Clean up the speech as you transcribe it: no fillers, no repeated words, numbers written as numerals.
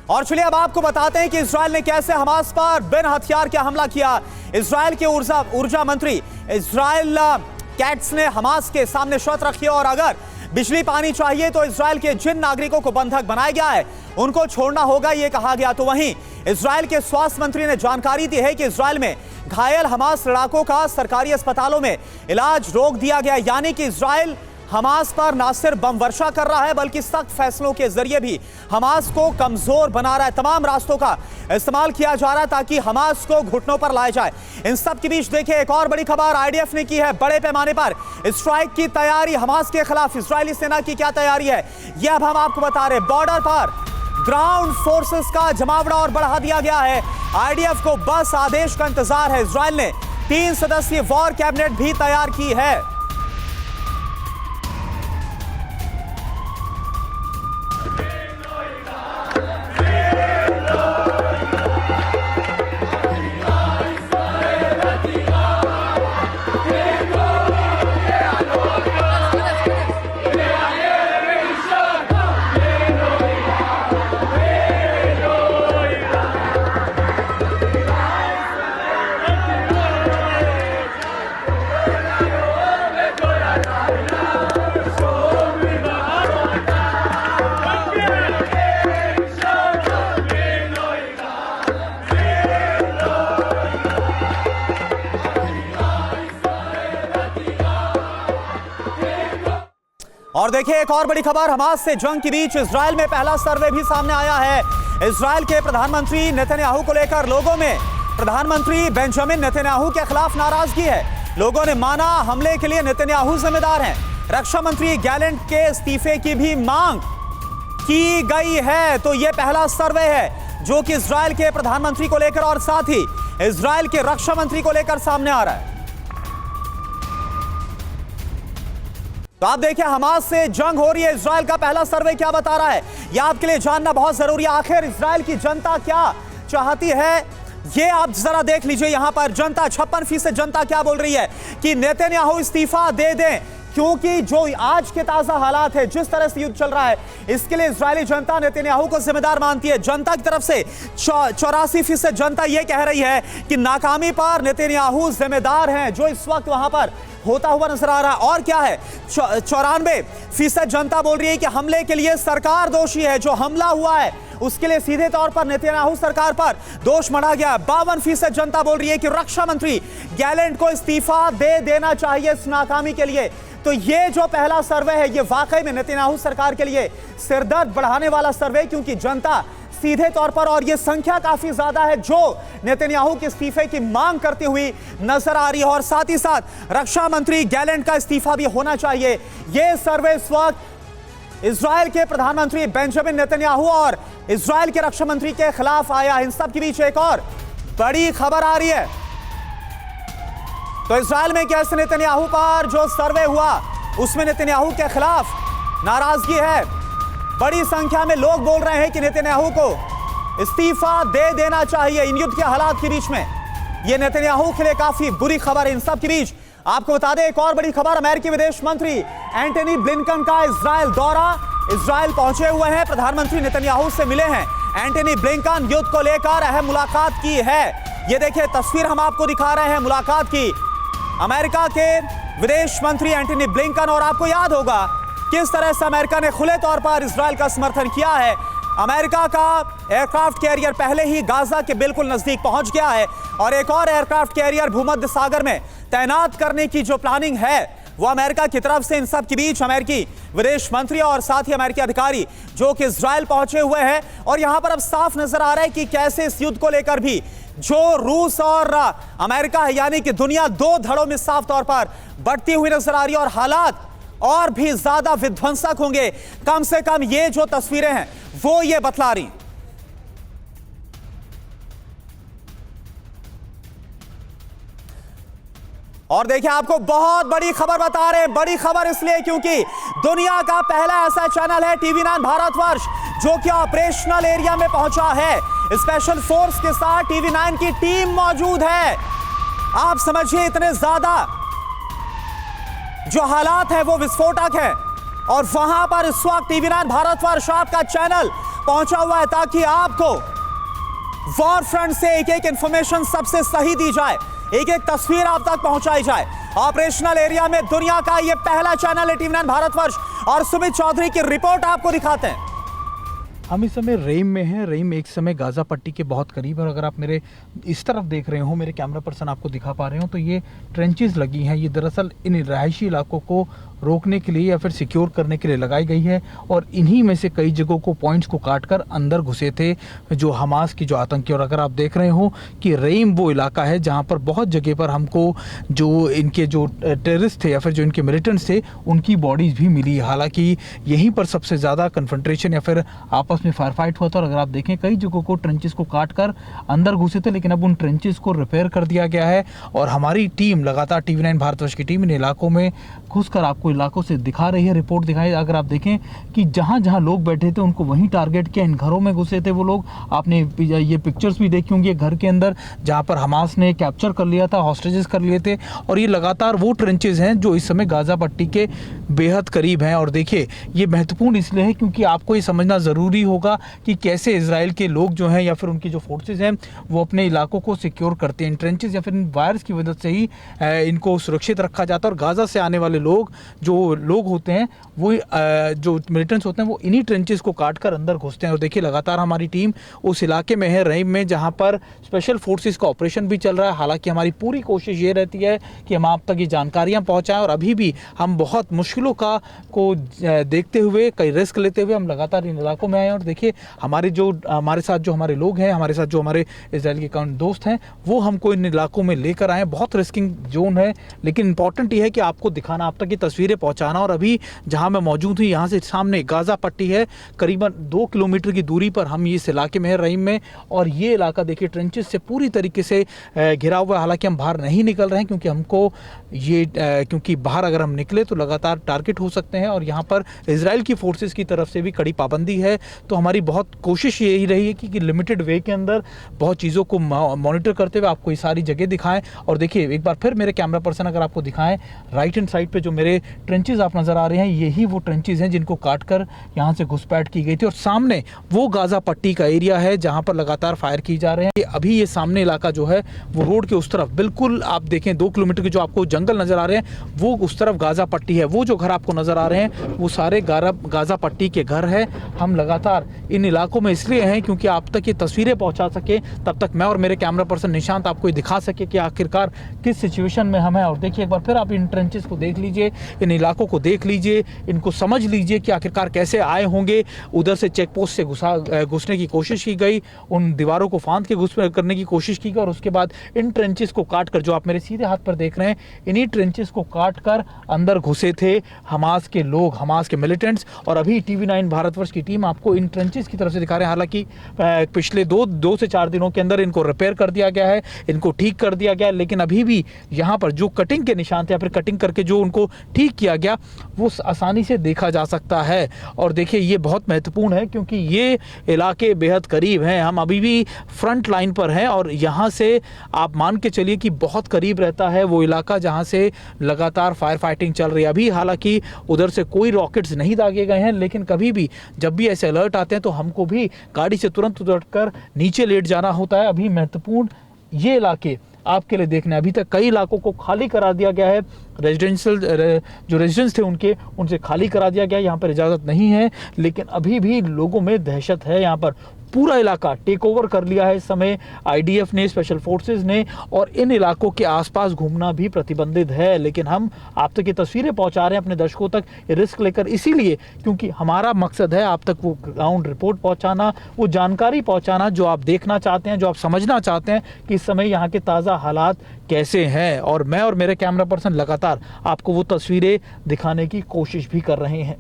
और चलिए अब आपको बताते हैं कि इजराइल ने कैसे हमास पर बिन हथियार के हमला किया। इजराइल के ऊर्जा मंत्री इजराइल कैट्स ने हमास के सामने शर्त रखी और अगर बिजली पानी चाहिए तो इजराइल के जिन नागरिकों को बंधक बनाया गया है उनको छोड़ना होगा, यह कहा गया। तो वहीं इजराइल के स्वास्थ्य मंत्री ने जानकारी दी है कि इजराइल में घायल हमास लड़ाकों का सरकारी अस्पतालों में इलाज रोक दिया गया, यानी कि इजराइल हमास पर न सिर्फ बम वर्षा कर रहा है बल्कि सख्त फैसलों के जरिए भी हमास को कमजोर बना रहा है। तमाम रास्तों का इस्तेमाल किया जा रहा है ताकि हमास को घुटनों पर लाया जाए। इन सब के बीच देखिए एक और बड़ी खबर आईडीएफ ने की है, बड़े पैमाने पर स्ट्राइक की तैयारी हमास के खिलाफ इजरायली सेना की क्या तैयारी है यह अब हम आपको बता रहे। बॉर्डर पर ग्राउंड फोर्सेस का जमावड़ा और बढ़ा दिया गया है। आईडीएफ को बस आदेश का इंतजार है। इजराइल ने 3 सदस्यीय वॉर कैबिनेट भी तैयार की है। और देखिए एक और बड़ी खबर हमास से जंग के बीच इजराइल में पहला सर्वे भी सामने आया है। इजराइल के प्रधानमंत्री नेतन्याहू को लेकर लोगों में प्रधानमंत्री बेंजामिन नेतन्याहू के खिलाफ नाराजगी है। लोगों ने माना हमले के लिए नेतन्याहू जिम्मेदार हैं। रक्षा मंत्री गैलेंट के इस्तीफे की भी मांग की गई है। तो यह पहला सर्वे है जो कि इजराइल के प्रधानमंत्री को लेकर और साथ ही इजराइल के रक्षा मंत्री को लेकर सामने आ रहा है। तो आप देखिए हमास से जंग हो रही है, इजराइल का पहला सर्वे क्या बता रहा है यह आपके लिए जानना बहुत जरूरी है। आखिर इजराइल की जनता क्या चाहती है ये आप जरा देख लीजिए। यहां पर जनता 56% जनता क्या बोल रही है कि नेतन्याहू इस्तीफा दे दें, क्योंकि जो आज के ताजा हालात है, जिस तरह से युद्ध चल रहा है, इसके लिए इजरायली जनता नेतन्याहू को जिम्मेदार मानती है। जनता की तरफ से 84% जनता यह कह रही है कि नाकामी पर नेतन्याहू जिम्मेदार हैं, जो इस वक्त वहां पर होता हुआ नजर आ रहा है। और क्या है 94% जनता बोल रही है कि हमले के लिए सरकार दोषी है, जो हमला हुआ है उसके लिए सीधे तौर पर नेतन्याहू सरकार पर दोष मढ़ा गया। 52% जनता बोल रही है कि रक्षा मंत्री गैलेंट को इस्तीफा दे देना चाहिए इस नाकामी के लिए। तो ये जो पहला सर्वे है ये वाकई में नेतन्याहू सरकार के लिए सिरदर्द बढ़ाने वाला सर्वे, क्योंकि जनता सीधे तौर पर और ये संख्या काफी ज्यादा है जो नेतन्याहू के इस्तीफे की मांग करती हुई नजर आ रही है। और साथ ही साथ रक्षा मंत्री गैलेंट का इस्तीफा भी होना चाहिए। ये सर्वे इस वक्त इजराइल के प्रधानमंत्री बेंजामिन नेतन्याहू और इजराइल के रक्षा मंत्री के खिलाफ आया। इन सब के बीच एक और बड़ी खबर आ रही है। तो इजराइल में कैसे नेतन्याहू पर जो सर्वे हुआ उसमें नेतन्याहू के खिलाफ नाराजगी है। बड़ी संख्या में लोग बोल रहे हैं कि नेतन्याहू को इस्तीफा दे देना चाहिए। इन युद्ध के हालात के बीच में यह नेतन्याहू के लिए काफी बुरी खबर है। इन सब के बीच आपको बता दें एक और बड़ी खबर, अमेरिकी विदेश मंत्री एंटनी ब्लिंकन का इजराइल दौरा। इजराइल पहुंचे हुए हैं, प्रधानमंत्री नेतन्याहू से मिले हैं। एंटनी ब्लिंकन युद्ध को लेकर अहम मुलाकात की है। ये देखिए तस्वीर हम आपको दिखा रहे हैं मुलाकात की अमेरिका के विदेश मंत्री एंटनी ब्लिंकन। और आपको याद होगा किस तरह से अमेरिका ने खुले तौर पर इजराइल का समर्थन किया है। अमेरिका का एयरक्राफ्ट कैरियर पहले ही गाजा के बिल्कुल नजदीक पहुंच गया है और एक और एयरक्राफ्ट कैरियर भूमध्य सागर में तैनात करने की जो प्लानिंग है वो अमेरिका की तरफ से। इन सब के बीच अमेरिकी विदेश मंत्री और साथ ही अमेरिकी अधिकारी जो कि इजराइल पहुंचे हुए हैं। और यहां पर अब साफ नजर आ रहा है कि कैसे इस युद्ध को लेकर भी जो रूस और अमेरिका है, यानी कि दुनिया दो धड़ों में साफ तौर पर बढ़ती हुई नजर आ रही है और हालात और भी ज्यादा विध्वंसक होंगे। कम से कम ये जो तस्वीरें हैं वो ये बतला रही। और देखिए आपको बहुत बड़ी खबर बता रहे हैं। बड़ी खबर इसलिए क्योंकि दुनिया का पहला ऐसा चैनल है TV9 भारतवर्ष जो कि ऑपरेशनल एरिया में पहुंचा है। स्पेशल फोर्स के साथ TV9 की टीम मौजूद है। आप समझिए इतने ज्यादा जो हालात है वो विस्फोटक है और वहां पर इस वक्त TV9 भारतवर्ष आपका चैनल पहुंचा हुआ है ताकि आपको वॉर फ्रंट से एक एक इंफॉर्मेशन सबसे सही दी जाए, एक एक तस्वीर आप तक पहुंचाई जाए। ऑपरेशनल एरिया में दुनिया का यह पहला चैनल है टीवी 9 भारतवर्ष और सुमित चौधरी की रिपोर्ट आपको दिखाते हैं। हम इस समय रेम में हैं। रेम एक समय गाज़ा पट्टी के बहुत करीब है। अगर आप मेरे इस तरफ देख रहे हो, मेरे कैमरा पर्सन आपको दिखा पा रहे हो, तो ये ट्रेंचेस लगी हैं। ये दरअसल इन रहायशी इलाकों को रोकने के लिए या फिर सिक्योर करने के लिए लगाई गई है और इन्हीं में से कई जगहों को पॉइंट्स को काटकर अंदर घुसे थे जो हमास की जो आतंकी। और अगर आप देख रहे हो कि रेम वो इलाका है जहाँ पर बहुत जगह पर हमको जो इनके जो टेररिस्ट थे या फिर जो इनके मिलिटेंट्स थे उनकी बॉडीज़ भी मिली। हालांकि यहीं पर सबसे ज़्यादा कन्फ्रंट्रेशन या फिर आपस में फायर फाइट हुआ था। और अगर आप देखें कई जगहों को ट्रेंचेस को काट कर अंदर घुसे थे, लेकिन अब उन ट्रेंचेस को रिपेयर कर दिया गया है और हमारी टीम लगातार टीवी 9 भारतवर्ष की टीम इन इलाकों में घुसकर आपको इलाकों से दिखा रही है, रिपोर्ट दिखाई। अगर आप देखें कि जहां जहां लोग बैठे थे उनको वहीं टारगेट किया। इन घरों में घुसे थे वो लोग। आपने ये पिक्चर्स भी देखी होंगी घर के अंदर जहां पर हमास ने कैप्चर कर लिया था, हॉस्टेजेस कर लिए थे। और ये लगातार वो ट्रेंचेस हैं जो इस समय गाज़ा पट्टी के बेहद करीब हैं। और देखिए ये महत्वपूर्ण इसलिए है क्योंकि आपको ये समझना ज़रूरी होगा कि कैसे इजराइल के लोग जो हैं या फिर उनकी जो फोर्सेज हैं वो अपने इलाकों को सिक्योर करते हैं। इन ट्रेंचेस या फिर इन वायर्स की वजह से ही इनको सुरक्षित रखा जाता है। और गाज़ा से आने वाले लोग जो लोग होते हैं वो जो मिलिटेंट्स होते हैं वो इन्हीं ट्रेंचेस को काट कर अंदर घुसते हैं। और देखिए लगातार हमारी टीम उस इलाके में है, रेम में, जहां पर स्पेशल फोर्सेस का ऑपरेशन भी चल रहा है। हालांकि हमारी पूरी कोशिश ये रहती है कि हम आप तक ये जानकारियां पहुंचाएं और अभी भी हम बहुत मुश्किलों को देखते हुए, कई रिस्क लेते हुए हम लगातार इन इलाकों में आए। और देखिए हमारे साथ जो हमारे लोग हैं, हमारे साथ जो हमारे इजराइल के दोस्त हैं, वो हमको इन इलाकों में लेकर आए। बहुत रिस्किंग जोन है, लेकिन इंपॉर्टेंट ये है कि आपको दिखाना, आप तक ये तस्वीरें पहुंचाना। और अभी जहां मैं मौजूद हूं यहाँ से सामने गाज़ा पट्टी है, करीबन 2 किलोमीटर की दूरी पर हम इस इलाके में है, रहीम में। और ये इलाका देखिए ट्रेंचेस से पूरी तरीके से घिरा हुआ है। हालांकि हम बाहर नहीं निकल रहे हैं क्योंकि हमको क्योंकि बाहर अगर हम निकले तो लगातार टारगेट हो सकते हैं। और यहाँ पर इजराइल की फोर्सेस की तरफ से भी कड़ी पाबंदी है। तो हमारी बहुत कोशिश यही रही है कि लिमिटेड वे के अंदर बहुत चीज़ों को मॉनिटर करते हुए आपको ये सारी जगह दिखाएं। और देखिए एक बार फिर मेरे कैमरा पर्सन अगर आपको दिखाएं, राइट हैंड साइड पे जो मेरे ट्रेंचेस आप नज़र आ रहे हैं, यही वो ट्रेंचेस हैं जिनको काटकर यहाँ से घुसपैठ की गई थी। और सामने वो गाज़ा पट्टी का एरिया है जहाँ पर लगातार फायर की जा रहे हैं। अभी ये सामने इलाका जो है वो रोड के उस तरफ बिल्कुल आप देखें 2 किलोमीटर के जो आपको जंगल नज़र आ रहे हैं वो उस तरफ गाज़ा पट्टी है। वो जो घर आपको नज़र आ रहे हैं वो सारे गाज़ा पट्टी के घर है। हम लगातार इन इलाकों में इसलिए हैं क्योंकि आप तक ये तस्वीरें पहुँचा सके, तब तक मैं और मेरे कैमरा पर्सन निशांत आपको ये दिखा सके कि आखिरकार किस सिचुएशन में हम हैं। और देखिए एक बार फिर आप इन ट्रेंचेस को देख लीजिए, इन इलाकों को देख लीजिए, इनको समझ लीजिए कि आखिरकार कैसे आए होंगे। उधर से चेक पोस्ट से घुसने की कोशिश की गई, उन दीवारों को फांद के करने की कोशिश की गई और उसके बाद इन ट्रेंचेस को काट कर, जो आप मेरे सीधे हाथ पर देख रहे हैं, इन्हीं ट्रेंचेस को काट कर अंदर घुसे थे हमास के लोग, हमास के मिलिटेंट्स। और अभी टीवी 9 भारतवर्ष की टीम आपको इन ट्रेंचेस की तरफ से दिखा रहे हैं। हालांकि पिछले 2 से 4 दिनों के अंदर इनको रिपेयर कर दिया गया है, इनको ठीक कर दिया गया है, लेकिन अभी भी यहाँ पर जो कटिंग के निशान थे या फिर कटिंग करके जो उनको ठीक किया गया वो आसानी से देखा जा सकता है। और देखिए ये बहुत महत्वपूर्ण है क्योंकि ये इलाके बेहद करीब हैं, हम अभी भी फ्रंट लाइन पर हैं और यहाँ से आप मान के चलिए कि बहुत करीब रहता है वो इलाका जहाँ से लगातार फायर फाइटिंग चल रही है। अभी हालांकि उधर से कोई रॉकेट्स नहीं दागे गए हैं, लेकिन कभी भी जब भी ऐसे अलर्ट आते हैं तो हमको भी गाड़ी से तुरंत उतरकर नीचे लेट जाना होता है। अभी महत्वपूर्ण ये इलाके आपके लिए देखना है। अभी तक कई इलाकों को खाली करा दिया गया है, रेजिडेंशियल जो रेजिडेंट्स थे उनसे खाली करा दिया गया है। यहाँ पर इजाज़त नहीं है, लेकिन अभी भी लोगों में दहशत है। यहाँ पर पूरा इलाका टेक ओवर कर लिया है इस समय आईडीएफ ने, स्पेशल फोर्सेस ने, और इन इलाकों के आसपास घूमना भी प्रतिबंधित है। लेकिन हम आप तक ये तस्वीरें पहुंचा रहे हैं अपने दर्शकों तक रिस्क लेकर, इसीलिए क्योंकि हमारा मकसद है आप तक वो ग्राउंड रिपोर्ट पहुंचाना, वो जानकारी पहुंचाना जो आप देखना चाहते हैं, जो आप समझना चाहते हैं कि इस समय यहाँ के ताज़ा हालात कैसे हैं। और मैं और मेरे कैमरा पर्सन लगातार आपको वो तस्वीरें दिखाने की कोशिश भी कर रहे हैं।